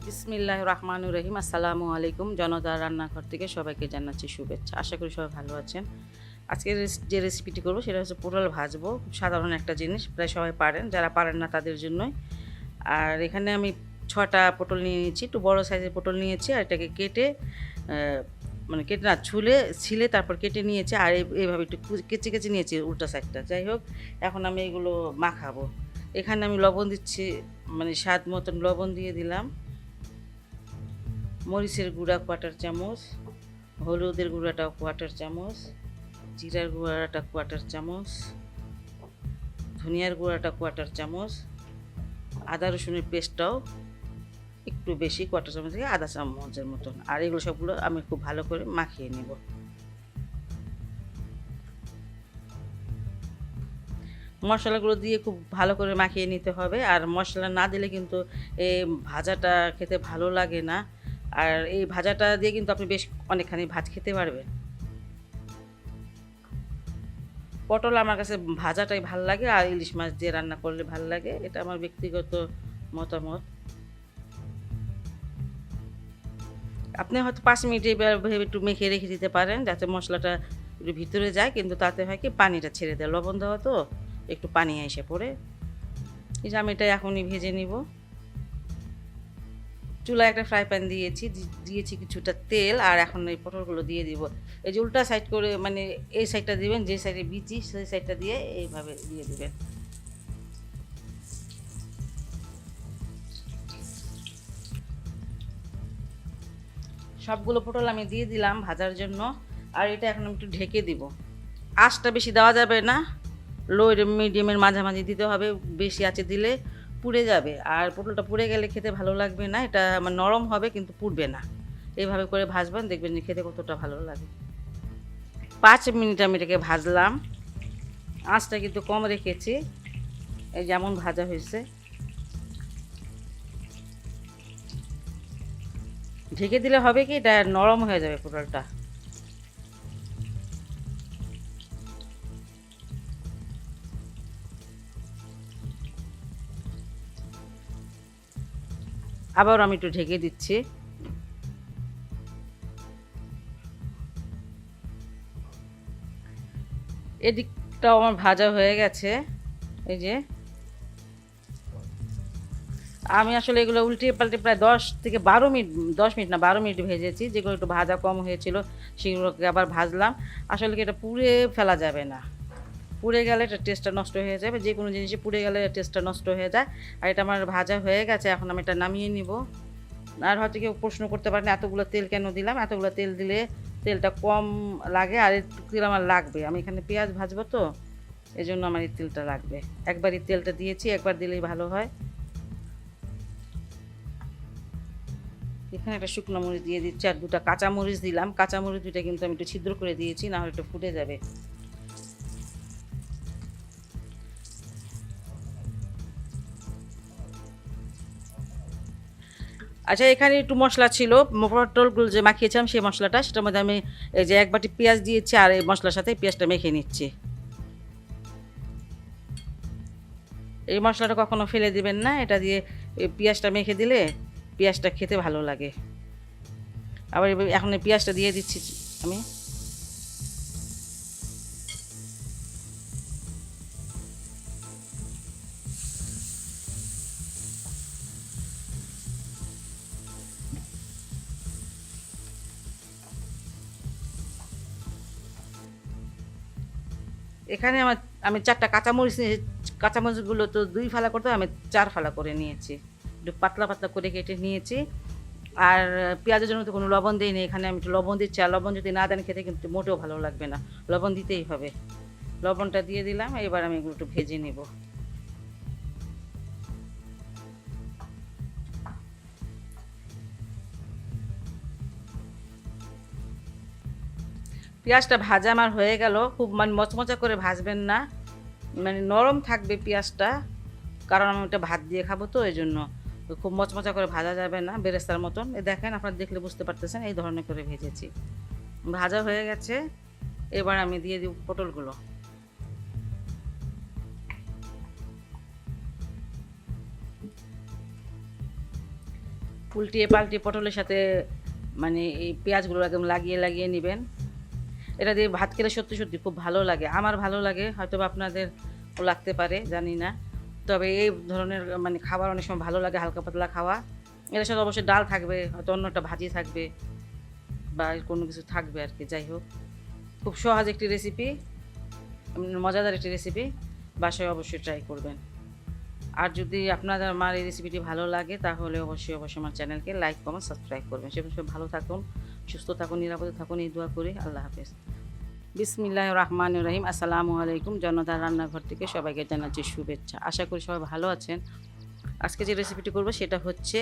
বিসমিল্লাহির রহমানির রহিম। আসসালামু আলাইকুম। জনতার রান্নাঘর থেকে সবাইকে জানাচ্ছি শুভেচ্ছা। আশা করি সবাই ভালো আছেন। আজকে যে রেসিপিটি করব সেটা হচ্ছে পটল ভাজবো। খুব সাধারণ একটা জিনিস, প্রায় সবাই পারেন, যারা পারেন না তাদের জন্যই। আর এখানে আমি ৬টা পটল নিয়ে নিয়েছি, একটু বড় সাইজের পটল নিয়েছি। আর এটাকে কেটে মানে কেটে না, ছিলে তারপর কেটে নিয়েছি। আর এইভাবে একটু কেচে কেচে নিয়েছি উল্টা সাইডটা। যাই হোক, এখন আমি এগুলো মাখাবো। এখানে আমি লবণ দিচ্ছি, মানে স্বাদ মতন লবণ দিয়ে দিলাম, মরিচের গুঁড়া কোয়াটার চামচ, হলুদের গুঁড়াটাও কোয়াটার চামচ, জিরার গুঁড়াটা কোয়াটার চামচ, ধনিয়ার গুঁড়াটা কোয়াটার চামচ, আদা রসুনের পেস্টটাও একটু বেশি, কোয়াটার চামচ থেকে আধা চামচের মতন। আর এগুলো সবগুলো আমি খুব ভালো করে মাখিয়ে নেব। মশলাগুলো দিয়ে খুব ভালো করে মাখিয়ে নিতে হবে। আর মশলা না দিলে কিন্তু এই ভাজাটা খেতে ভালো লাগে না। আর এই ভাজাটা দিয়ে কিন্তু আপনি বেশ অনেকখানি ভাত খেতে পারবেন। পটল আমার কাছে ভাজাটাই ভাল লাগে, আর ইলিশ মাছ দিয়ে রান্না করলে ভাল লাগে, এটা আমার ব্যক্তিগত মতামত। আপনি হয়তো 5 মিনিট এইভাবে একটু মেখে রেখে দিতে পারেন, যাতে মশলাটা একটু ভিতরে যায়, কিন্তু তাতে হয় কি পানিটা ছেড়ে দেয়, লবণ দেওয়া তো একটু পানি এসে পড়ে। এই যে আমি এটা এখনই ভেজে নিব। চুলায় একটা ফ্রাই প্যান দিয়েছি কিছুটা তেল, আর এখন এই পটলগুলো দিয়ে দিব। এই যে উল্টা সাইড করে, মানে এই সাইডটা দিবেন, যে সাইডে বিচি সেই সাইডটা দিয়ে এইভাবে দিয়ে দিবেন। সবগুলো পটল আমি দিয়ে দিলাম ভাজার জন্য। আর এটা এখন আমি একটু ঢেকে দিব। আঁচটা বেশি দেওয়া যাবে না, লো মিডিয়ামের মাঝামাঝি দিতে হবে। বেশি আঁচে দিলে পুড়ে যাবে, আর পটলটা পুড়ে গেলে খেতে ভালো লাগবে না। এটা আমার নরম হবে কিন্তু পুড়বে না। এইভাবে করে ভাজবেন, দেখবেন যে খেতে কতটা ভালো লাগে। 5 মিনিট আমি এটাকে ভাজলাম। আঁচটা কিন্তু কম রেখেছি, এই যেমন ভাজা হয়েছে। ঢেকে দিলে হবে কি, এটা নরম হয়ে যাবে পটলটা। আবার আমি একটু ঢেকে দিচ্ছি। এদিকটাও আমার ভাজা হয়ে গেছে। এই যে আমি আসলে এগুলো উল্টিয়ে পাল্টে প্রায় 10 থেকে 12 মিনিট, 10 মিনিট না 12 মিনিট ভেজেছি। যেগুলো একটু ভাজা কম হয়েছিল সেগুলোকে আবার ভাজলাম। আসলে কি এটা পুড়ে ফেলা যাবে না, পুড়ে গেলে এটা টেস্টটা নষ্ট হয়ে যাবে। যে কোনো জিনিসে পুড়ে গেলে টেস্টটা নষ্ট হয়ে যায়। আর এটা আমার ভাজা হয়ে গেছে, এখন আমি এটা নামিয়ে নিব। আর হয়তো কেউ প্রশ্ন করতে পারেন এতগুলো তেল কেন দিলাম। এতগুলো তেল দিলে তেলটা কম লাগে, আর একটু তেল আমার লাগবে। আমি এখানে পেঁয়াজ ভাজবো তো, এই জন্য আমার এই তেলটা লাগবে। একবারই তেলটা দিয়েছি, একবার দিলেই ভালো হয়। এখানে একটা শুকনো মরিচ দিয়ে দিচ্ছি, আর 2টা কাঁচা মরিচ দিলাম। কাঁচা মরিচ 2টা কিন্তু আমি একটু ছিদ্র করে দিয়েছি, না হলে একটু ফুটে যাবে। আচ্ছা, এখানে একটু মশলা ছিল, পটলগুলো যে মাখিয়েছিলাম সেই মশলাটা, সেটার মধ্যে আমি এই যে 1 বাটি পেঁয়াজ দিয়েছি, আর এই মশলার সাথে পেঁয়াজটা মেখে নিচ্ছি। এই মশলাটা কখনো ফেলে দিবেন না, এটা দিয়ে এই পেঁয়াজটা মেখে দিলে পেঁয়াজটা খেতে ভালো লাগে। আবার এখন এই পেঁয়াজটা দিয়ে দিচ্ছি আমি। এখানে আমি 4টা কাঁচামরিচ নিয়ে, কাঁচামরিচগুলো তো 2 ফালা করতে হবে, আমি 4 ফালা করে নিয়েছি, একটু পাতলা পাতলা করে কেটে নিয়েছি। আর পেঁয়াজের জন্য তো কোনো লবণ দিইনি, এখানে আমি একটু লবণ দিচ্ছি। আর লবণ যদি না দেন খেতে কিন্তু মোটেও ভালো লাগবে না, লবণ দিতেই হবে। লবণটা দিয়ে দিলাম, এবার আমি এগুলো একটু ভেজে নেব। পেঁয়াজটা ভাজা আমার হয়ে গেল। খুব মানে মচমচা করে ভাজবেন না, মানে নরম থাকবে পেঁয়াজটা, কারণ আমি ওটা ভাত দিয়ে খাবো তো, এই জন্য খুব মচমচা করে ভাজা যাবে না, বেরেস্তার মতন। এই দেখেন, আপনারা দেখলে বুঝতে পারতেছেন এই ধরনের করে ভেজেছি। ভাজা হয়ে গেছে, এবার আমি দিয়ে দিব পটলগুলো। উল্টিয়ে পাল্টিয়ে পটলের সাথে মানে এই পেঁয়াজগুলো একদম লাগিয়ে লাগিয়ে নেবেন। এটা দিয়ে ভাত খেলে সত্যি সত্যি খুব ভালো লাগে, আমার ভালো লাগে, হয়তো বা আপনাদের লাগতে পারে জানি না। তবে এই ধরনের মানে খাবার অনেক সময় ভালো লাগে, হালকা পাতলা খাওয়া। এটার সাথে অবশ্যই ডাল থাকবে, হয়তো অন্য একটা ভাজি থাকবে বা কোনো কিছু থাকবে আর কি। যাই হোক, খুব সহজ একটি রেসিপি, মজাদার একটি রেসিপি, বাসায় অবশ্যই ট্রাই করবেন। আর যদি আপনাদের আমার এই রেসিপিটি ভালো লাগে তাহলে অবশ্যই অবশ্যই আমার চ্যানেলকে লাইক কমেন্ট সাবস্ক্রাইব করবেন। সে বিষয়ে ভালো থাকুন, সুস্থ থাকুন, নিরাপদে থাকুন, এই দোয়া করি। আল্লাহ হাফেজ। বিসমিল্লাহির রহমানির রহিম। আসসালামু আলাইকুম। জনতার রান্নাঘর থেকে সবাইকে জানাচ্ছি শুভেচ্ছা। আশা করি সবাই ভালো আছেন। আজকে যে রেসিপিটি করব সেটা হচ্ছে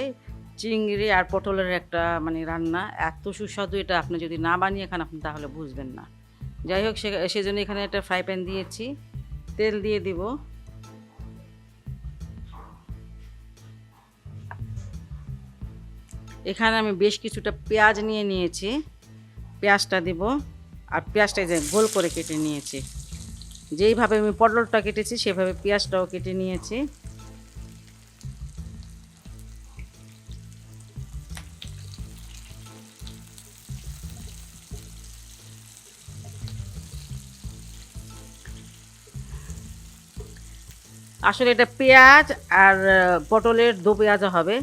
চিংড়ি আর পটলের একটা মানে রান্না। এত সুস্বাদু, এটা আপনি যদি না বানিয়ে খান আপনি তাহলে বুঝবেন না। যাই হোক, সেজন্য এখানে একটা ফ্রাই প্যান দিয়েছি, তেল দিয়ে দিব। এখানে আমি বেশ কিছুটা পেঁয়াজ নিয়ে নিয়েছি, পেঁয়াজটা দিব। আর পেঁয়াজটা যে গোল করে কেটে নিয়েছি, যেইভাবে আমি পটলটা কেটেছি সেভাবে পেঁয়াজটাও কেটে নিয়েছি। আসলে এটা পেঁয়াজ আর পটলের দো পেঁয়াজা হবে,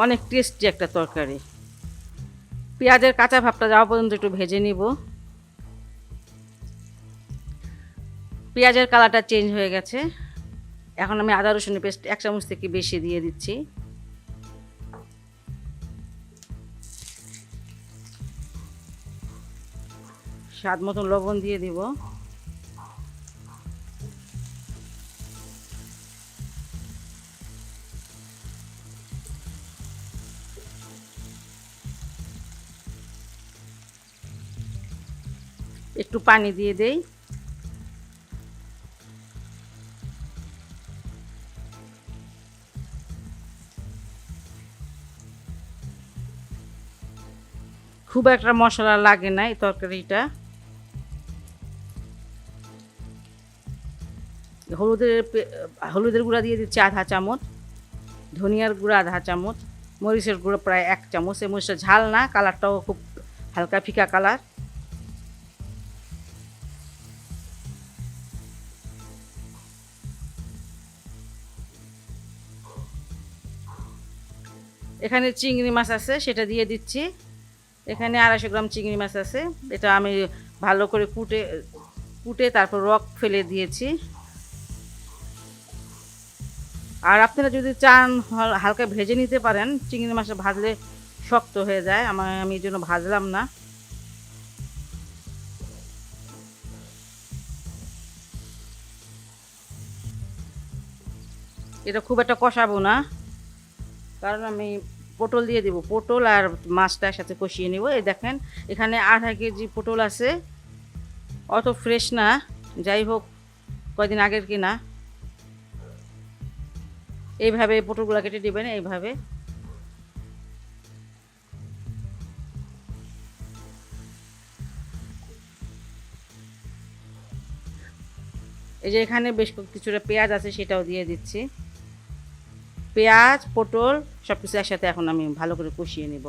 অনেক টেস্টি একটা তরকারি। পেঁয়াজের কাঁচা ভাবটা যাওয়া পর্যন্ত একটু ভেজে নিব। পেঁয়াজের কালারটা চেঞ্জ হয়ে গেছে, এখন আমি আদা রসুনের পেস্ট 1 চামচ থেকে বেশি দিয়ে দিচ্ছি। স্বাদ মতন লবণ দিয়ে দিব। একটু পানি দিয়ে দেই। খুব একটা মশলা লাগে না এই তরকারিটা। হলুদের গুঁড়া দিয়ে দিচ্ছি আধা চামচ, ধনিয়ার গুঁড়া আধা চামচ, মরিচের গুঁড়ো প্রায় 1 চামচ। এই মরিচটা ঝাল না, কালারটাও খুব হালকা ফিকা কালার। এখানে চিংড়ি মাছ আছে, সেটা দিয়ে দিচ্ছি। এখানে 250 গ্রাম চিংড়ি মাছ আছে, এটা আমি ভালো করে কুটে কুটে তারপর রক ফেলে দিয়েছি। আর আপনারা যদি চান হালকা ভেজে নিতে পারেন, চিংড়ি মাছটা ভাজলে শক্ত হয়ে যায়, আমি এই জন্য ভাজলাম না। এটা খুব একটা কষাবো না, কারণ আমি পটল দিয়ে দেবো। পটল আর মাছটা একসাথে কষিয়ে নেব। এই দেখেন, এখানে 1/2 কেজি পটল আছে, অত ফ্রেশ না, যাই হোক কয়দিন আগের কিনা। এইভাবে পটলগুলো কেটে দেবেন, এইভাবে। এই যে এখানে বেশ কিছুটা পেঁয়াজ আছে, সেটাও দিয়ে দিচ্ছি। পেঁয়াজ পটল সব কিছু একসাথে এখন আমি ভালো করে কষিয়ে নেব।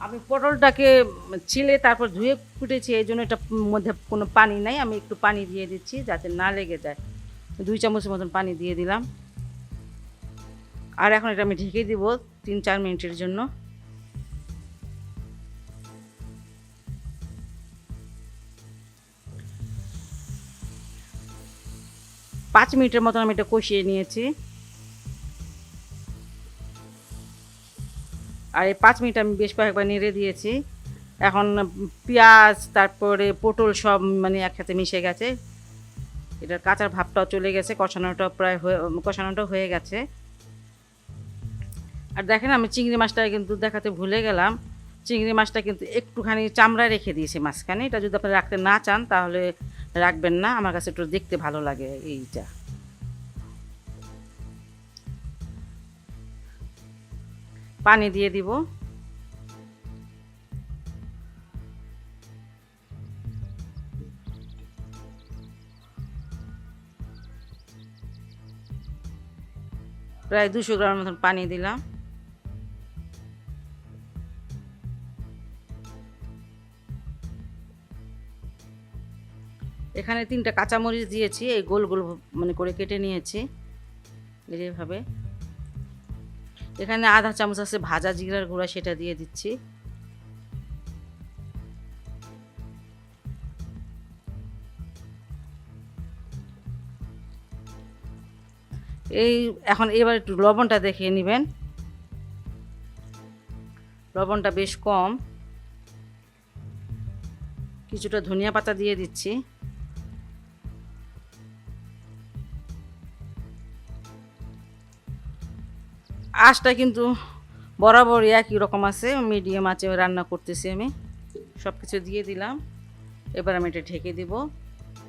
আমি পটলটাকে ছিলে তারপর ধুয়ে কুটেছি, এই জন্য এটার মধ্যে কোনো পানি নাই। আমি একটু পানি দিয়ে দিচ্ছি যাতে না লেগে যায়। 2 চামচের মতন পানি দিয়ে দিলাম। আর এখন এটা আমি ঢেকে দিব 3-4 মিনিটের জন্য। 5 মিনিটের মতন আমি এটা কষিয়ে নিয়েছি। আর এই 5 মিনিট আমি বেশ কয়েকবার নেড়ে দিয়েছি। এখন পেঁয়াজ তারপরে পটল সব মানে একসাথে মিশে গেছে, এটার কাঁচার ভাবটাও চলে গেছে, কষানোটা হয়ে গেছে। আর দেখেন, আমি চিংড়ি মাছটা কিন্তু দেখাতে ভুলে গেলাম। চিংড়ি মাছটা কিন্তু একটুখানি চামড়া রেখে দিয়েছি মাঝখানে। এটা যদি আপনি রাখতে না চান তাহলে রাখবেন না, আমার কাছে একটু দেখতে ভালো লাগে এইটা। পানি দিয়ে দিব। প্রায় 200 গ্রামের মতন পানি দিলাম। এখানে 3টা কাঁচামরিচ দিয়েছি, এই গোল গোল মানে করে কেটে নিয়েছি এইভাবে। এখানে আধা চামচ আছে ভাজা জিরার গুঁড়া, সেটা দিয়ে দিচ্ছি। এখন এবার একটু লবণটা দেখে নেবেন, লবণটা বেশ কম। কিছুটা ধনিয়া পাতা দিয়ে দিচ্ছি। আঁচটা কিন্তু বরাবর একই রকম আছে, মিডিয়াম আঁচে রান্না করতেছি আমি। সব কিছু দিয়ে দিলাম। এবার আমি এটা ঢেকে দিব,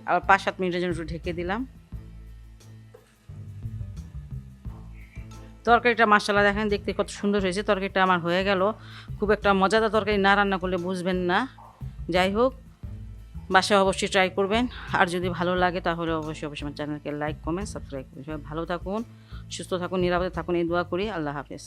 আবার 5-7 মিনিটের জন্য একটু ঢেকে দিলাম। তরকারিটা মাশাআল্লাহ দেখেন দেখতে কত সুন্দর হয়েছে। তরকারিটা আমার হয়ে গেল। খুব একটা মজাদার তরকারি না রান্না করলে বুঝবেন না। যাই হোক, বাসায় অবশ্যই ট্রাই করবেন। আর যদি ভালো লাগে তাহলে অবশ্যই আমার চ্যানেলকে লাইক, কমেন্ট, সাবস্ক্রাইব করবেন। সবাই ভালো থাকুন, সুস্থ থাকুন, নিরাপদে থাকুন, এই দোয়া করি। আল্লাহ হাফেজ।